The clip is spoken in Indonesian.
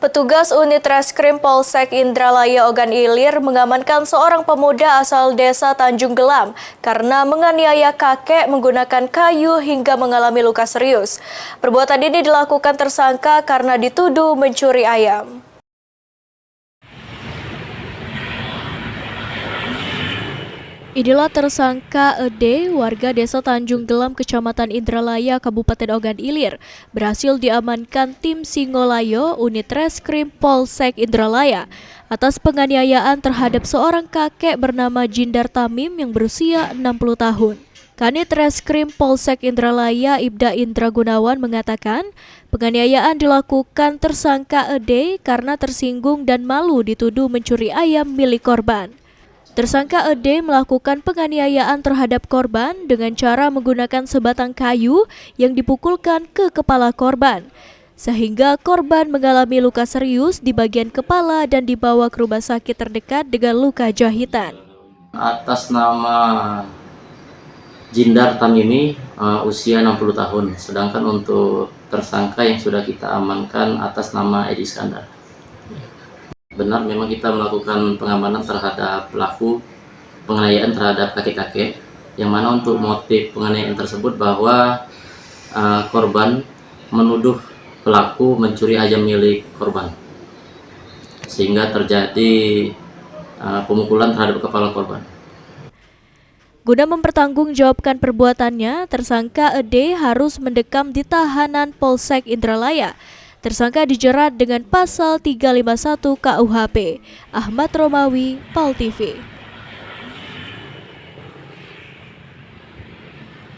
Petugas unit Reskrim Polsek Indralaya Ogan Ilir mengamankan seorang pemuda asal desa Tanjung Gelam karena menganiaya kakek menggunakan kayu hingga mengalami luka serius. Perbuatan ini dilakukan tersangka karena dituduh mencuri ayam. Inilah tersangka ED, warga desa Tanjung Gelam, Kecamatan Indralaya, Kabupaten Ogan Ilir, berhasil diamankan tim Singolayo, unit Reskrim Polsek Indralaya, atas penganiayaan terhadap seorang kakek bernama Jindar Tamim yang berusia 60 tahun. Kanit Reskrim Polsek Indralaya Ibda Indra Gunawan mengatakan, penganiayaan dilakukan tersangka ED karena tersinggung dan malu dituduh mencuri ayam milik korban. Tersangka ED melakukan penganiayaan terhadap korban dengan cara menggunakan sebatang kayu yang dipukulkan ke kepala korban, sehingga korban mengalami luka serius di bagian kepala dan dibawa ke rumah sakit terdekat dengan luka jahitan. Atas nama Jindar Tamimi, usia 60 tahun, sedangkan untuk tersangka yang sudah kita amankan atas nama Edi Iskandar. Benar, memang kita melakukan pengamanan terhadap pelaku penganiayaan terhadap kakek-kakek, yang mana untuk motif penganiayaan tersebut bahwa korban menuduh pelaku mencuri ayam milik korban, sehingga terjadi pemukulan terhadap kepala korban. Guna mempertanggungjawabkan perbuatannya, tersangka ED harus mendekam di tahanan Polsek Indralaya. Tersangka dijerat dengan pasal 351 KUHP. Ahmad Romawi, PAL TV.